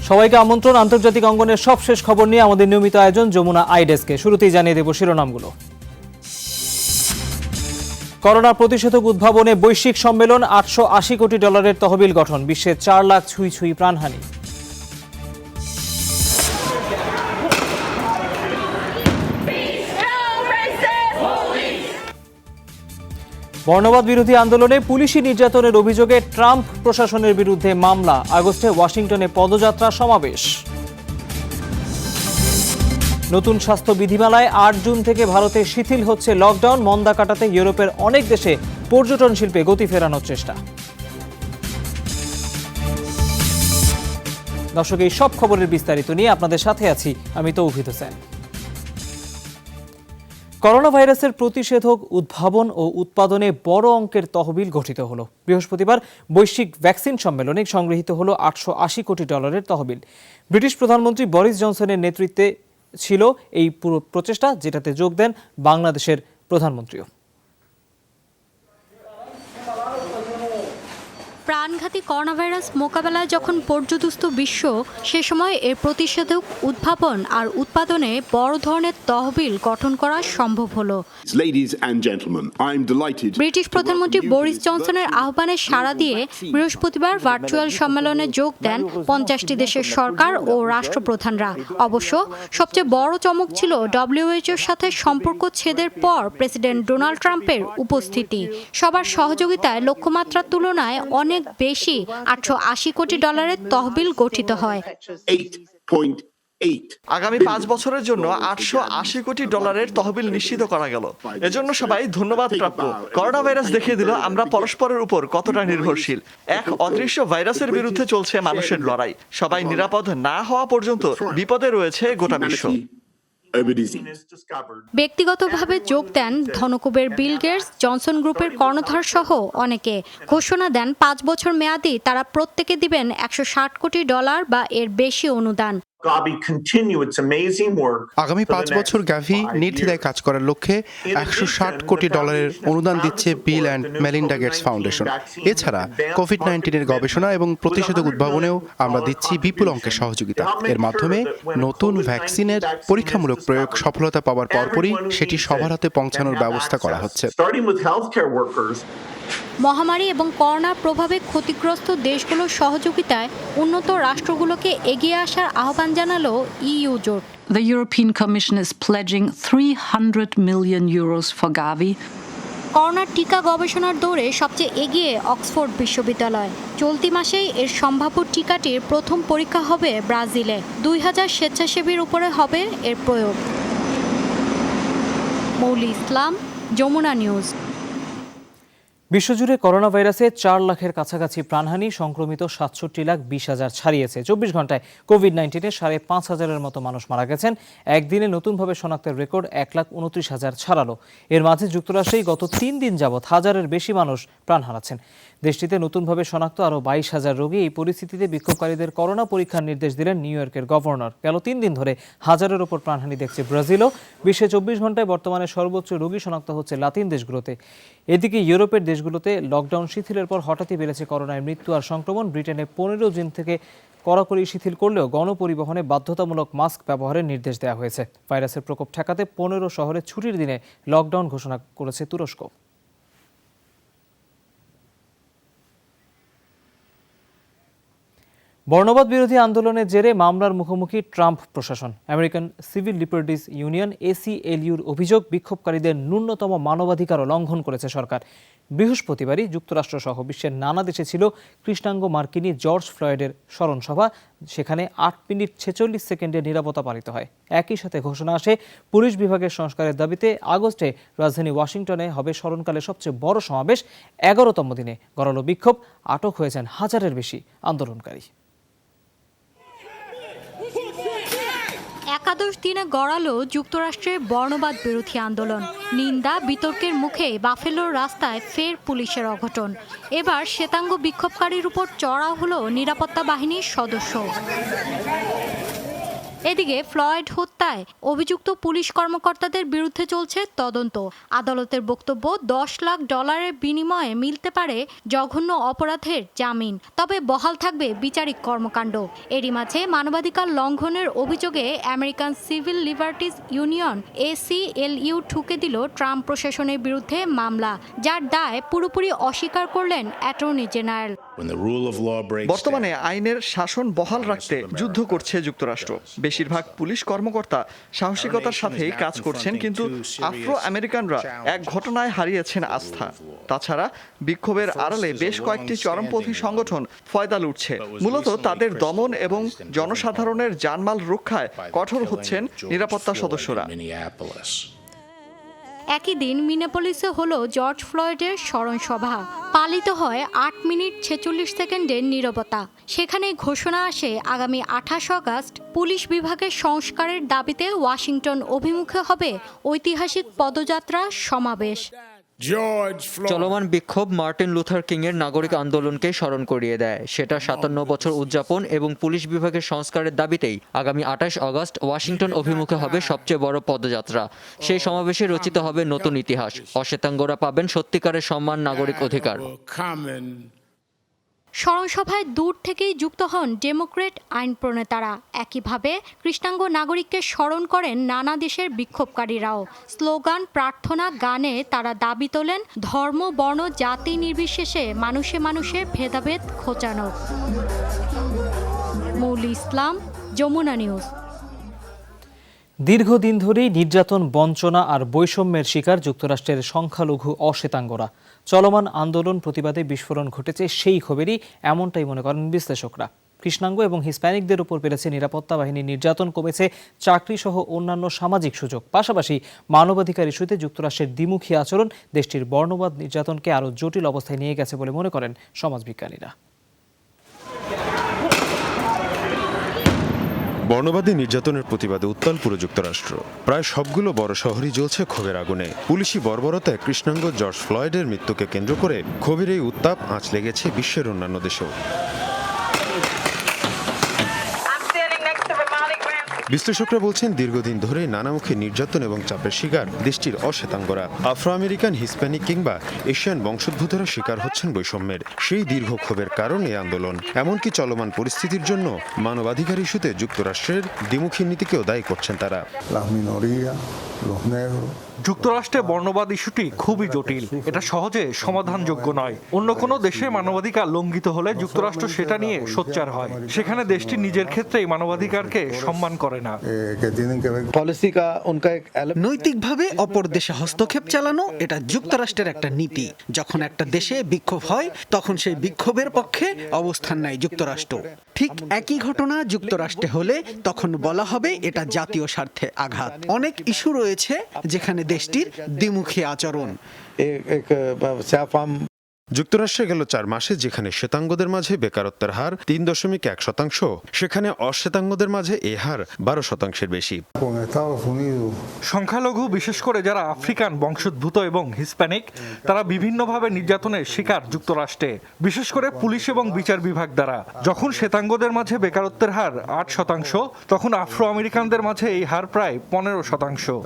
সবাইকে আমন্ত্রণ আন্তর্জাতিক অঙ্গনের সবশেষ খবর নিয়ে আমাদের নিয়মিত আয়োজন যমুনা আইডেস্কে। শুরুতেই জানিয়ে দেব শিরোনামগুলো। করোনা প্রতিষেধক উদ্ভাবনে বৈশ্বিক সম্মেলন, $880 কোটি তহবিল গঠন, বিশ্বে 4 লাখ ছুঁই প্রাণহানি। বর্ণবাদ বিরোধী আন্দোলনে পুলিশি নির্যাতনের অভিযোগে ট্রাম্প প্রশাসনের বিরুদ্ধে মামলা, আগস্টে ওয়াশিংটনে পদযাত্রা সমাবেশ। নতুন স্বাস্থ্য বিধিমালায় 8 জুন থেকে ভারতে শিথিল হচ্ছে লকডাউন, মন্দা কাটাতে ইউরোপের অনেক দেশে পর্যটন শিল্পে গতি ফেরানোর চেষ্টা। দর্শক, এই সব খবরের বিস্তারিত নিয়ে আপনাদের সাথে আছি আমি তৌহিদ হোসেন। করোনা ভাইরাসের প্রতিষেধক উদ্ভাবন ও উৎপাদনে বড় অঙ্কের তহবিল গঠিত হলো। বৃহস্পতিবার বৈশ্বিক ভ্যাকসিন সম্মেলনে সংগৃহীত হলো $880 কোটি তহবিল। ব্রিটিশ প্রধানমন্ত্রী বরিস জনসনের নেতৃত্বে ছিল এই পুরো প্রচেষ্টা, যেটাতে যোগ দেন বাংলাদেশের প্রধানমন্ত্রীও। প্রাণঘাতী করোনা ভাইরাস মোকাবেলায় যখন পর্যুদস্ত বিশ্ব, সে সময় এর প্রতিষেধক উদ্ভাবন আর উৎপাদনে বড় ধরনের তহবিল গঠন করা সম্ভব হলো। ব্রিটিশ প্রধানমন্ত্রী বরিস জনসনের আহ্বানে সাড়া দিয়ে বৃহস্পতিবার ভার্চুয়াল সম্মেলনে যোগ দেন 50টি দেশের সরকার ও রাষ্ট্রপ্রধানরা। অবশ্য সবচেয়ে বড় চমক ছিল WHO-র সাথে সম্পর্ক ছেদের পর প্রেসিডেন্ট ডোনাল্ড ট্রাম্পের উপস্থিতি। সবার সহযোগিতায় লক্ষ্যমাত্রার তুলনায় অনেক বেশি $880 কোটি তহবিল গঠিত হয়। আগামী 5 বছরের জন্য $880 কোটি তহবিল নিশ্চিত করা গেল। এজন্য সবাই ধন্যবাদ প্রাপ্য। করোনা ভাইরাস দেখিয়ে দিল আমরা পরস্পরের উপর কতটা নির্ভরশীল। এক অদৃশ্য ভাইরাসের বিরুদ্ধে চলছে মানুষের লড়াই। সবাই নিরাপদ না হওয়া পর্যন্ত বিপদে রয়েছে গোটা বিশ্ব। ব্যক্তিগতভাবে যোগ দেন ধনকুবের বিল গেটস, জনসন গ্রুপের কর্ণধার সহ অনেকে। ঘোষণা দেন 5 বছর মেয়াদি তারা প্রত্যেকে দিবেন $160 কোটি বা এর বেশি অনুদান। আগামী 5 বছর গাভি নির্দ্বিধায় কাজ করার লক্ষ্যে $160 কোটি অনুদান দিচ্ছে Bill and Melinda Gates foundation. এছাড়া কোভিড-19 গবেষণা এবং প্রতিষেধক উদ্ভাবনেও আমরা দিচ্ছি বিপুল অঙ্কের সহযোগিতা। এর মাধ্যমে নতুন ভ্যাকসিনের পরীক্ষামূলক প্রয়োগ সফলতা পাওয়ার পরপরই সেটি সবার হাতে পৌঁছানোর ব্যবস্থা করা হচ্ছে। মহামারী এবং করোনার প্রভাবে ক্ষতিগ্রস্ত দেশগুলোর সহযোগিতায় উন্নত রাষ্ট্রগুলোকে এগিয়ে আসার আহ্বান জানালো ইইউ জোট। The European Commission is pledging €300 million for Gavi. করোনার টিকা গবেষণার দৌড়ে সবচেয়ে এগিয়ে অক্সফোর্ড বিশ্ববিদ্যালয়। চলতি মাসেই এর সম্ভাব্য টিকাটির প্রথম পরীক্ষা হবে ব্রাজিলে। 2000 স্বেচ্ছাসেবীর উপরে হবে এর প্রয়োগ। মৌলি ইসলাম, যমুনা নিউজ। বিশ্বজুড়ে করোনা ভাইরাসে 4 লাখের কাছাকাছি প্রাণহানি, সংক্রমিত 67,20,000 ছাড়িয়েছে। 24 ঘন্টায় কোভিড-19-এ 5,500-এর মতো মানুষ মারা গেছেন। একদিনে নতুনভাবে শনাক্তের রেকর্ড 1,29,000 ছাড়ালো। এর মাঝে যুক্তরাষ্ট্রেই গত 3 দিন যাবৎ 1000-এর বেশি মানুষ প্রাণ হারাচ্ছেন। দেশটিতে নতুনভাবে শনাক্ত আরও 22,000 রোগী। এই পরিস্থিতিতে বিক্ষোভকারীদের করোনা পরীক্ষার নির্দেশ দিলেন নিউ ইয়র্কের গভর্নর। গেল 3 দিন ধরে 1000-এর ওপর প্রাণহানি দেখছে ব্রাজিলও। বিশ্বে 24 ঘন্টায় বর্তমানে সর্বোচ্চ রোগী শনাক্ত হচ্ছে লাতিন দেশগুলোতে। এদিকে ইউরোপের দেশগুলোতে লকডাউন শিথিলের পর হঠাৎই বেড়েছে করোনায় মৃত্যু আর সংক্রমণ। ব্রিটেনে 15 জুন থেকে কড়াকড়ি শিথিল করলেও গণপরিবহনে বাধ্যতামূলক মাস্ক ব্যবহারের নির্দেশ দেওয়া হয়েছে। ভাইরাসের প্রকোপ ঠেকাতে 15 শহরে ছুটির দিনে লকডাউন ঘোষণা করেছে তুরস্ক। বর্ণবাদ বিরোধী আন্দোলনের জেরে মামলার মুখোমুখি ট্রাম্প প্রশাসন। আমেরিকান সিভিল লিবার্টিজ ইউনিয়ন ACLUর অভিযোগ, বিক্ষোভকারীদের ন্যূনতম মানবাধিকারও লঙ্ঘন করেছে সরকার। বৃহস্পতিবারই যুক্তরাষ্ট্রসহ বিশ্বের নানা দেশে ছিল কৃষ্ণাঙ্গ মার্কিনী জর্জ ফ্লয়েডের স্মরণ সভা। সেখানে 8 মিনিট 46 সেকেন্ডের নীরবতা পালিত হয়। একই সাথে ঘোষণা আসে পুলিশ বিভাগের সংস্কারের দাবিতে আগস্টে রাজধানী ওয়াশিংটনে হবে স্মরণকালে সবচেয়ে বড় সমাবেশ। 11তম দিনে গড়ালো বিক্ষোভ, আটক হয়েছেন 1000-এর বেশি আন্দোলনকারী। একাদশ দিনে গড়ালো যুক্তরাষ্ট্রের বর্ণবাদ বিরোধী আন্দোলন। নিন্দা বিতর্কের মুখে বাফেলোর রাস্তায় ফের পুলিশের অঘটন। এবার শ্বেতাঙ্গ বিক্ষোভকারীর উপর চড়াও হলো নিরাপত্তা বাহিনীর সদস্য। এদিকে ফ্লয়েড হত্যায় অভিযুক্ত পুলিশ কর্মকর্তাদের বিরুদ্ধে চলছে তদন্ত। আদালতের বক্তব্য, $10 লাখ বিনিময়ে মিলতে পারে জঘন্য অপরাধের জামিন, তবে বহাল থাকবে বিচারিক কর্মকাণ্ড। এরই মাঝে মানবাধিকার লঙ্ঘনের অভিযোগে American civil liberties union ACLU ঠুকে দিল ট্রাম্প প্রশাসনের বিরুদ্ধে মামলা, যার দায় পুরোপুরি অস্বীকার করলেন অ্যাটর্নি জেনারেল। বর্তমানে আইনের শাসন বহাল রাখতে যুদ্ধ করছে যুক্তরাষ্ট্র। বেশিরভাগ পুলিশ কর্মকর্তা সাহসিকতার সাথেই কাজ করছেন, কিন্তু আফ্রো আমেরিকানরা এক ঘটনায় হারিয়েছেন আস্থা। তাছাড়া বিক্ষোভের আড়ালে বেশ কয়েকটি চরমপন্থী সংগঠন ফয়দা লুটছে। মূলত তাদের দমন এবং জনসাধারণের জানমাল রক্ষায় কঠোর হচ্ছেন নিরাপত্তা সদস্যরা। একই দিন মিনেপোলিসে হলো জর্জ ফ্লয়েডের স্মরণসভা। পালিত হয় 8 মিনিট 46 সেকেন্ডের নীরবতা। সেখানে ঘোষণা আসে আগামী 28 আগস্ট পুলিশ বিভাগের সংস্কারের দাবিতে ওয়াশিংটন অভিমুখে হবে ঐতিহাসিক পদযাত্রা সমাবেশ। চলমান বিক্ষোভ মার্টিন লুথার কিং এর নাগরিক আন্দোলনকে স্মরণ করিয়ে দেয়। সেটা 57 বছর উদযাপন এবং পুলিশ বিভাগের সংস্কারের দাবিতেই আগামী 28 আগস্ট ওয়াশিংটন অভিমুখে হবে সবচেয়ে বড় পদযাত্রা। সেই সমাবেশে রচিত হবে নতুন ইতিহাস। অশ্বেতাঙ্গরা পাবেন সত্যিকারের সম্মান, নাগরিক অধিকার। স্মরণসভায় দূর থেকেই যুক্ত হন ডেমোক্রেট আইন প্রণেতারা। একইভাবে কৃষ্ণাঙ্গ নাগরিককে স্মরণ করেন নানা দেশের বিক্ষোভকারীরাও। স্লোগান, প্রার্থনা, গানে তারা দাবি তোলেন ধর্ম, বর্ণ, জাতি নির্বিশেষে মানুষে মানুষে ভেদাভেদ ঘোচানো। মৌলি ইসলাম, যমুনা নিউজ। দীর্ঘদিন ধরেই নির্যাতন, বঞ্চনা আর বৈষম্যের শিকার যুক্তরাষ্ট্রের সংখ্যালঘু অশ্বেতাঙ্গরা। চলমান আন্দোলন প্রতিবাদে বিস্ফোরণ ঘটেছে সেই খবরই, এমনটাই মনে করেন বিশ্লেষকরা। কৃষ্ণাঙ্গ এবং হিসপ্যানিকদের উপর বেড়েছে নিরাপত্তা বাহিনীর নির্যাতন, কমেছে চাকরি সহ অন্যান্য সামাজিক সুযোগ। পাশাপাশি মানবাধিকার ইস্যুতে যুক্তরাষ্ট্রের দ্বিমুখী আচরণ দেশটির বর্ণবাদ নির্যাতনকে আরও জটিল অবস্থায় নিয়ে গেছে বলে মনে করেন সমাজবিজ্ঞানীরা। বর্ণবাদী নির্যাতনের প্রতিবাদে উত্তাল পুরো যুক্তরাষ্ট্র। প্রায় সবগুলো বড় শহরই জ্বলছে ক্ষোভের আগুনে। পুলিশি বর্বরতায় কৃষ্ণাঙ্গ জর্জ ফ্লয়েডের মৃত্যুকে কেন্দ্র করে ক্ষোভের এই উত্তাপ আঁচ লেগেছে বিশ্বের অন্যান্য দেশেও। বিশ্লেষকরা বলছেন, দীর্ঘদিন ধরে নানামুখী নির্যাতন এবং চাপের শিকার দেশটির অশ্বেতাঙ্গরা। আফ্রো আমেরিকান, হিসপ্যানিক কিংবা এশিয়ান বংশোদ্ভূতরা শিকার হচ্ছেন বৈষম্যের। সেই দীর্ঘ ক্ষোভের কারণ এই আন্দোলন। এমনকি চলমান পরিস্থিতির জন্য মানবাধিকার ইস্যুতে যুক্তরাষ্ট্রের দ্বিমুখী নীতিকেও দায়ী করছেন তারা। যুক্তরাষ্ট্রে বর্ণবাদ ইস্যুটি খুবই জটিল। এটা সহজে সমাধানযোগ্য নয়। অন্য কোনো দেশে মানবাধিকার লঙ্ঘিত হলে যুক্তরাষ্ট্র সেটা নিয়ে সোচ্চার হয়। সেখানে দেশটি নিজের ক্ষেত্রেই মানবাধিকারকে সম্মান করে না। নৈতিকভাবে অপর দেশে হস্তক্ষেপ চালানো এটা যুক্তরাষ্ট্রের একটা নীতি। যখন একটা দেশে বিক্ষোভ হয় তখন সেই বিক্ষোভের পক্ষে অবস্থান নেয় যুক্তরাষ্ট্র। ঠিক একই ঘটনা যুক্তরাষ্ট্রে হলে তখন বলা হবে এটা জাতীয় স্বার্থে আঘাত। অনেক ইস্যু রয়েছে যেখানে দেশটির দ্বিমুখী আচরণ। যুক্তরাষ্ট্রে গেল 4 মাসে যেখানে শ্বেতাঙ্গদের মাঝে বেকারত্বের হার 3.1%, সেখানে অশ্বেতাঙ্গদের মাঝে এ হার 12%-এর বেশি। সংখ্যালঘু, বিশেষ করে যারা আফ্রিকান বংশোদ্ভূত এবং হিসপ্যানিক, তারা বিভিন্নভাবে নির্যাতনের শিকার যুক্তরাষ্ট্রে, বিশেষ করে পুলিশ এবং বিচার বিভাগ দ্বারা। যখন শ্বেতাঙ্গদের মাঝে বেকারত্বের হার 8%, তখন আফ্রো আমেরিকানদের মাঝে এই হার প্রায় 15%।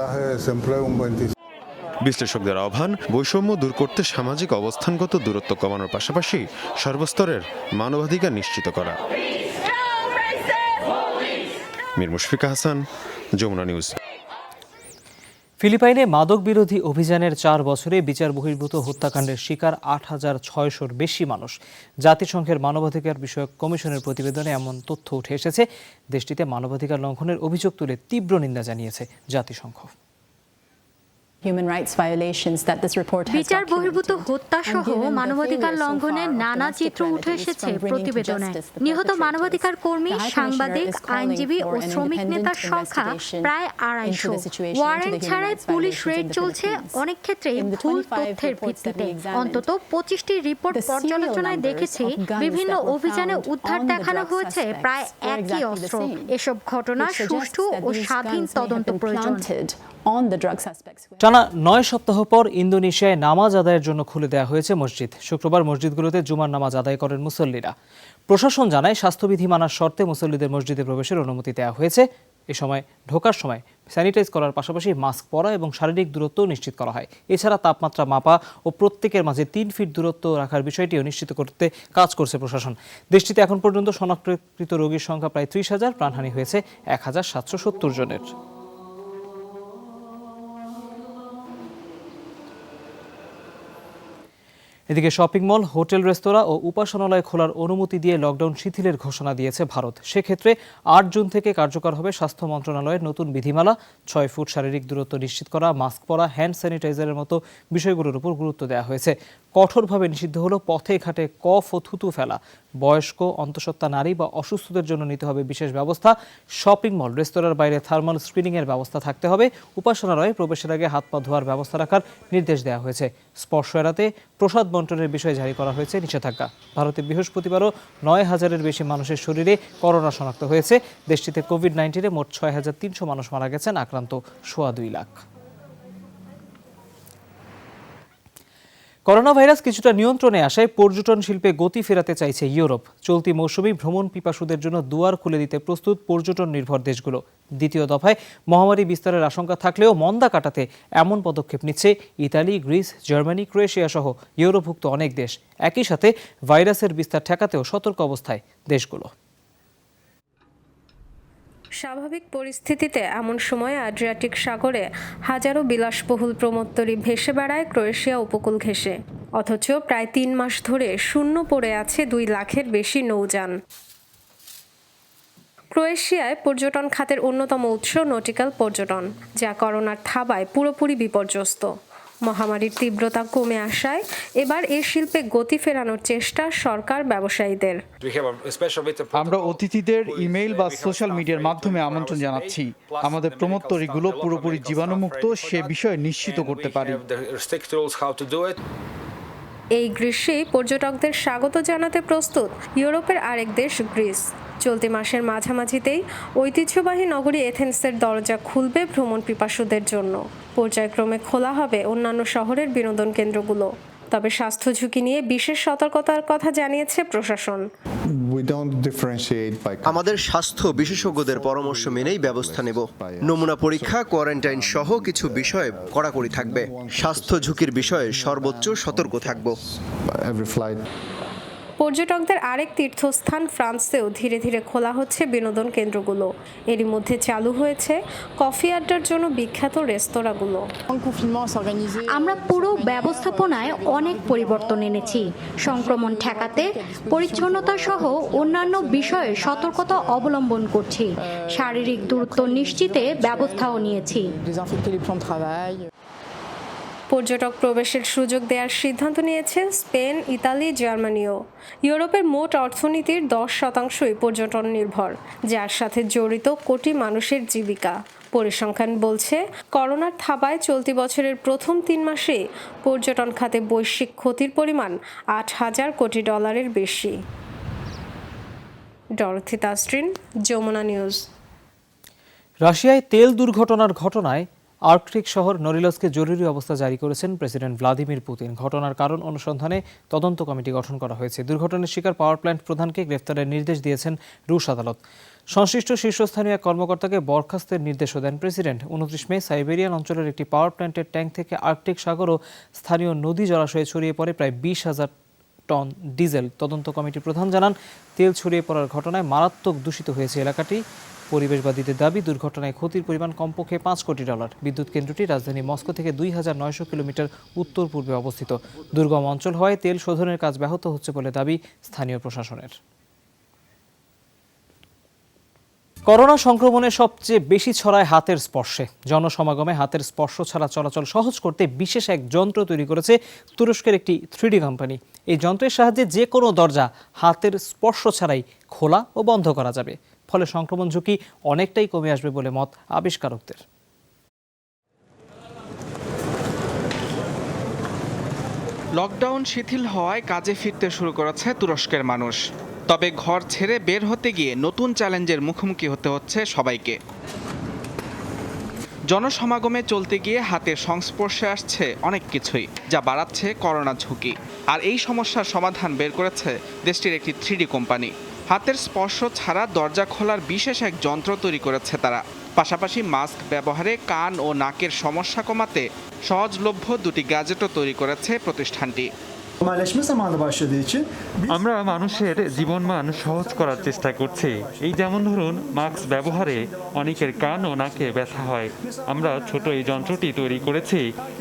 বিশ্লেষকদের আহ্বান, বৈষম্য দূর করতে সামাজিক অবস্থানগত দূরত্ব কমানোর পাশাপাশি সর্বস্তরের মানবাধিকার নিশ্চিত করা। মীর মুশফিকা হাসান, যমুনা নিউজ। ফিলিপাইনে মাদক বিরোধী অভিযানের 4 বছরে বিচার বহির্ভূত হত্যাকাণ্ডের শিকার 8600-র বেশি মানুষ। জাতিসংঘের মানবাধিকার বিষয়ক কমিশনের প্রতিবেদনে এমন তথ্য উঠে এসেছে। দেশটিতে মানবাধিকার লঙ্ঘনের অভিযোগ তুলে তীব্র নিন্দা জানিয়েছে জাতিসংঘ। বিচার বহির্ভূত হত্যা সহ মানবাধিকার লঙ্ঘনের নানা চিত্র উঠে এসেছে প্রতিবেদনে। নিহত মানবাধিকার কর্মী, সাংবাদিক, আইনজীবী ও শ্রমিক নেতার সংখ্যা প্রায় 250। ওয়ারেন্ট ছাড়াই পুলিশ রেড চলছে, অনেক ক্ষেত্রেই ভুল তথ্যের ভিত্তিতে। অন্তত 25টি রিপোর্ট পর্যালোচনায় দেখেছি বিভিন্ন অভিযানে উদ্ধার দেখানো হয়েছে প্রায় একই অস্ত্র। এসব ঘটনা সুষ্ঠু ও স্বাধীন তদন্ত প্রয়োজন। on the drug suspects. টানা 9 সপ্তাহ পর ইন্দোনেশিয়ায় নামাজ আদায়ের জন্য খুলে দেওয়া হয়েছে মসজিদ। শুক্রবার মসজিদগুলোতে জুমার নামাজ আদায় করেন মুসল্লিরা। প্রশাসন জানায় স্বাস্থ্যবিধি মানার শর্তে মুসল্লিদের মসজিদে প্রবেশের অনুমতি দেওয়া হয়েছে। এ সময় ঢোকার সময় স্যানিটাইজ করার পাশাপাশি মাস্ক পরা এবং শারীরিক দূরত্ব নিশ্চিত করা হয়। এছাড়া তাপমাত্রা মাপা ও প্রত্যেকের মাঝে 3 ফিট দূরত্ব রাখার বিষয়টিও নিশ্চিত করতে কাজ করছে প্রশাসন। দেশটিতে এখন পর্যন্ত শনাক্তকৃত রোগীর সংখ্যা প্রায় 30,000, প্রাণহানি হয়েছে 1,770 জনের। এদিকে শপিং মল, হোটেল, রেস্তোরাঁ ও উপাসনালয় খোলার অনুমতি দিয়ে লকডাউন শিথিলের ঘোষণা দিয়েছে ভারত। সেক্ষেত্রে 8 জুন থেকে কার্যকর হবে স্বাস্থ্য মন্ত্রণালয়ের নতুন বিধিমালা। 6 ফুট শারীরিক দূরত্ব নিশ্চিত করা, মাস্ক পরা, হ্যান্ড স্যানিটাইজারের মতো বিষয়গুলোর উপর গুরুত্ব দেওয়া হয়েছে। কঠোরভাবে নিষিদ্ধ হলো পথে ঘাটে কফ ও থুতু ফেলা। বয়স্ক, অন্তঃসত্ত্বা নারী বা অসুস্থদের জন্য নিতে হবে বিশেষ ব্যবস্থা। শপিং মল, রেস্তোরাঁর বাইরে থার্মাল স্ক্রিনিংয়ের ব্যবস্থা থাকতে হবে। উপাসনালয়ে প্রবেশের আগে হাত পা ধোয়ার ব্যবস্থা রাখার নির্দেশ দেওয়া হয়েছে। স্পর্শ এড়াতে প্রসাদ বন্টনের বিষয়ে জারি করা হয়েছে নিষেধাজ্ঞা। ভারতে বৃহস্পতিবারও 9,000-এর বেশি মানুষের শরীরে করোনা শনাক্ত হয়েছে। দেশটিতে কোভিড-19-এ মোট 6,300 মানুষ মারা গেছেন, আক্রান্ত 2.25 লাখ। করোনা ভাইরাস কিছুটা নিয়ন্ত্রণে আসায় পর্যটন শিল্পে গতি ফেরাতে চাইছে ইউরোপ। চলতি মৌসুমেই ভ্রমণ পিপাসুদের জন্য দুয়ার খুলে দিতে প্রস্তুত পর্যটন নির্ভর দেশগুলো। দ্বিতীয় দফায় মহামারী বিস্তারের আশঙ্কা থাকলেও মন্দা কাটাতে এমন পদক্ষেপ নিচ্ছে ইতালি, গ্রিস, জার্মানি, ক্রোয়েশিয়া সহ ইউরোপভুক্ত অনেক দেশ। একই সাথে ভাইরাসের বিস্তার ঠেকাতেও সতর্ক অবস্থায় দেশগুলো। স্বাভাবিক পরিস্থিতিতে এমন সময় আড্রিয়াটিক সাগরে হাজারো বিলাসবহুল প্রমোত্তরী ভেসে বেড়ায় ক্রোয়েশিয়া উপকূল ঘেঁষে। অথচ প্রায় 3 মাস ধরে শূন্য পড়ে আছে 2 লাখের বেশি নৌযান। ক্রোয়েশিয়ায় পর্যটন খাতের অন্যতম উৎস নটিক্যাল পর্যটন, যা করোনার থাবায় পুরোপুরি বিপর্যস্ত। মহামারীর তীব্রতা কমে আসায় এবার এই শিল্পে গতি ফেরানোর চেষ্টা সরকার ব্যবসায়ীদের। আমরা অতিথিদের ইমেইল বা সোশ্যাল মিডিয়ার মাধ্যমে আমন্ত্রণ জানাচ্ছি। আমাদের প্রমোত্তরীগুলো পুরোপুরি জীবাণুমুক্ত সে বিষয়ে নিশ্চিত করতে পারি। এই গ্রীষ্মেই পর্যটকদের স্বাগত জানাতে প্রস্তুত ইউরোপের আরেক দেশ গ্রিস। চলতি মাসের মাঝামাঝিতেই ঐতিহ্যবাহী নগরী এথেন্সের দরজা খুলবে ভ্রমণ পিপাসুদের জন্য। পর্যায়ক্রমে খোলা হবে অন্যান্য শহরের বিনোদন কেন্দ্রগুলো। তবে স্বাস্থ্য ঝুঁকি নিয়ে বিশেষ সতর্কতার কথা জানিয়েছে প্রশাসন। আমাদের স্বাস্থ্য বিশেষজ্ঞদের পরামর্শ মেনেই ব্যবস্থা নেব। নমুনা পরীক্ষা, কোয়ারেন্টাইন সহ কিছু বিষয়ে কড়াকড়ি থাকবে। স্বাস্থ্য ঝুঁকির বিষয়ে সর্বোচ্চ সতর্ক থাকব। পর্যটকদের আরেক তীর্থস্থান ফ্রান্সেও ধীরে ধীরে খোলা হচ্ছে বিনোদন কেন্দ্রগুলো। এরই মধ্যে চালু হয়েছে কফি আড্ডার জন্য বিখ্যাত রেস্তোরাঁগুলো। আমরা পুরো ব্যবস্থাপনায় অনেক পরিবর্তন এনেছি। সংক্রমণ ঠেকাতে পরিচ্ছন্নতা সহ অন্যান্য বিষয়ে সতর্কতা অবলম্বন করছি। শারীরিক দূরত্ব নিশ্চিতে ব্যবস্থাও নিয়েছি। পর্যটক প্রবেশের সুযোগ দেওয়ার সিদ্ধান্ত নিয়েছে স্পেন, ইতালি, জার্মানিও। ইউরোপের মোট অর্থনীতির 10%ই পর্যটন নির্ভর, যার সাথে জড়িত কোটি মানুষের জীবিকা। পরিসংখ্যান বলছে করোনার থাবায় চলতি বছরের প্রথম 3 মাসে পর্যটন খাতে বৈশ্বিক ক্ষতির পরিমাণ $8,000 কোটি বেশি। Dorothy Tasrin, Jamuna news. রাশিয়ায় তেল দুর্ঘটনার ঘটনায় আর্কটিক শহর নরিলস্কে জরুরি অবস্থা জারি করেছেন প্রেসিডেন্ট ভ্লাদিমির পুতিন। ঘটনার কারণ অনুসন্ধানে তদন্ত কমিটি গঠন করা হয়েছে। দুর্ঘটনার শিকার পাওয়ার প্ল্যান্ট প্রধানকে গ্রেফতারের নির্দেশ দিয়েছেন রুশ আদালত। সংশ্লিষ্ট শীর্ষস্থানীয় এক কর্মকর্তাকে বরখাস্তের নির্দেশও দেন প্রেসিডেন্ট। 29 মে সাইবেরিয়ান অঞ্চলের একটি পাওয়ার প্ল্যান্টের ট্যাঙ্ক থেকে আর্কটিক সাগর ও স্থানীয় নদী জলাশয়ে ছড়িয়ে পড়ে প্রায় 20,000 টন ডিজেল। তদন্ত কমিটির প্রধান জানান, তেল ছড়িয়ে পড়ার ঘটনায় মারাত্মক দূষিত হয়েছে এলাকাটি। পরিবেশবাদীদের দাবি, দুর্ঘটনায় ক্ষতির পরিমাণ কমপক্ষে $5 কোটি। বিদ্যুৎ কেন্দ্রটি রাজধানী মস্কো থেকে 2,900 কিলোমিটার উত্তর পূর্বে অবস্থিত। দুর্গম অঞ্চল হওয়ায় তেল শোধনের কাজ ব্যাহত হচ্ছে বলে দাবি স্থানীয় প্রশাসনের। করোনা সংক্রমণে সবচেয়ে বেশি ছড়ায় হাতের স্পর্শে। জনসমাগমে হাতের স্পর্শ ছাড়া চলাচল সহজ করতে বিশেষ এক যন্ত্র তৈরি করেছে তুরস্কের একটি 3D কোম্পানি। এই যন্ত্রের সাহায্যে যে কোনো দরজা হাতের স্পর্শ ছাড়াই খোলা ও বন্ধ করা যাবে। ফলে সংক্রমণ ঝুঁকি অনেকটাই কমে আসবে বলে মত আবিষ্কারকদের। লকডাউন শিথিল হওয়ায় কাজে ফিরতে শুরু করেছে তুরস্কের মানুষ। তবে ঘর ছেড়ে বের হতে গিয়ে নতুন চ্যালেঞ্জের মুখোমুখি হতে হচ্ছে সবাইকে। জনসমাগমে চলতে গিয়ে হাতের সংস্পর্শে আসছে অনেক কিছুই, যা বাড়াচ্ছে করোনা ঝুঁকি। আর এই সমস্যার সমাধান বের করেছে দেশটির একটি 3D কোম্পানি। হাতের স্পর্শ ছাড়া দরজা খোলার বিশেষ এক যন্ত্র তৈরি করেছে তারা। পাশাপাশি মাস্ক ব্যবহারে কান ও নাকের সমস্যা কমাতে সহজলভ্য দুটি গ্যাজেটও তৈরি করেছে প্রতিষ্ঠানটি। আমরা মানুষের জীবনমান সহজ করার চেষ্টা করছি। এই যেমন ধরুন, মাস্ক ব্যবহারে অনেকের কান ও নাকে ব্যথা হয়। আমরা ছোট এই যন্ত্রটি তৈরি করেছি,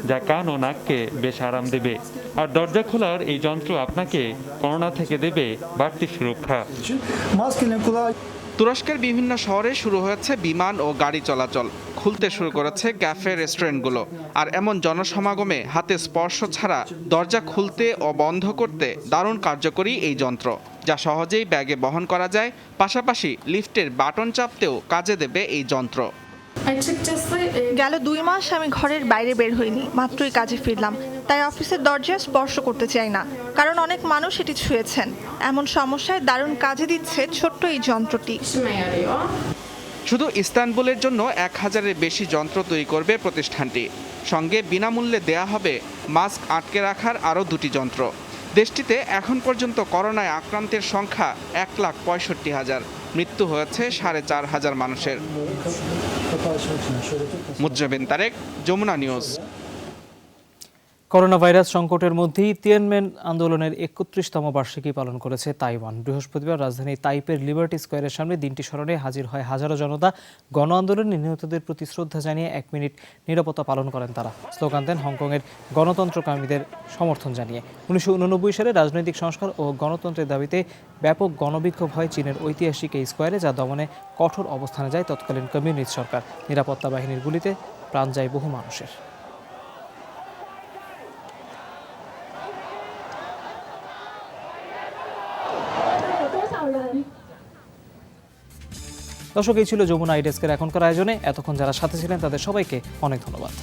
যা কান ও নাককে বেশ আরাম দেবে। আর দরজা খোলার এই যন্ত্র আপনাকে করোনা থেকে দেবে বাড়তি সুরক্ষা। তুরস্কের বিভিন্ন শহরে শুরু হয়েছে বিমান ও গাড়ি চলাচল, খুলতে শুরু করেছে ক্যাফে, রেস্টুরেন্টগুলো। আর এমন জনসমাগমে হাতে স্পর্শ ছাড়া দরজা খুলতে ও বন্ধ করতে দারুণ কার্যকরী এই যন্ত্র, যা সহজেই ব্যাগে বহন করা যায়। পাশাপাশি লিফটের বাটন চাপতেও কাজে দেবে এই যন্ত্র। গেল 2 মাস আমি ঘরের বাইরে বের হইনি, মাত্রই কাজে ফিরলাম। তাই অফিসের দরজা স্পর্শ করতে চাই না, কারণ অনেক মানুষ এটি ছুঁয়েছেন। এমন সমস্যায় দারুণ কাজে দিচ্ছে ছোট্ট এই যন্ত্রটি। শুধু ইস্তানবুলের জন্য 1000-এর বেশি যন্ত্র তৈরি করবে প্রতিষ্ঠানটি। সঙ্গে বিনামূল্যে দেয়া হবে মাস্ক আটকে রাখার আরও 2টি যন্ত্র। দেশটিতে এখন পর্যন্ত করোনায় আক্রান্তের সংখ্যা 1,65,000। মৃত্যু হয়েছে 4,500 মানুষের। Mujjabin Tarek, Jamuna news. Corona virus সংকটের মধ্যেই তিয়ানমেন আন্দোলনের 31তম বার্ষিকী পালন করেছে তাইওয়ান। বৃহস্পতিবার রাজধানী তাইপের লিবার্টি স্কোয়ারের সামনে দিনটি স্মরণে হাজির হয় হাজারো জনতা। গণ আন্দোলনে নিহতদের প্রতি শ্রদ্ধা জানিয়ে 1 মিনিট নীরবতা পালন করেন তারা। স্লোগান দেন হংকংয়ের গণতন্ত্রকামীদের সমর্থন জানিয়ে। 1989 সালে রাজনৈতিক সংস্কার ও গণতন্ত্রের দাবিতে ব্যাপক গণবিক্ষোভ হয় চীনের ঐতিহাসিক এই স্কোয়ারে, যা দমনে কঠোর অবস্থানে যায় তৎকালীন কমিউনিস্ট সরকার। নিরাপত্তা বাহিনীর গুলিতে প্রাণ যায় বহু মানুষের। দর্শক, এই ছিল যমুনা আই ডেস্কের এখনকার আয়োজনে। এতক্ষণ যারা সাথে ছিলেন তাদের সবাইকে অনেক ধন্যবাদ।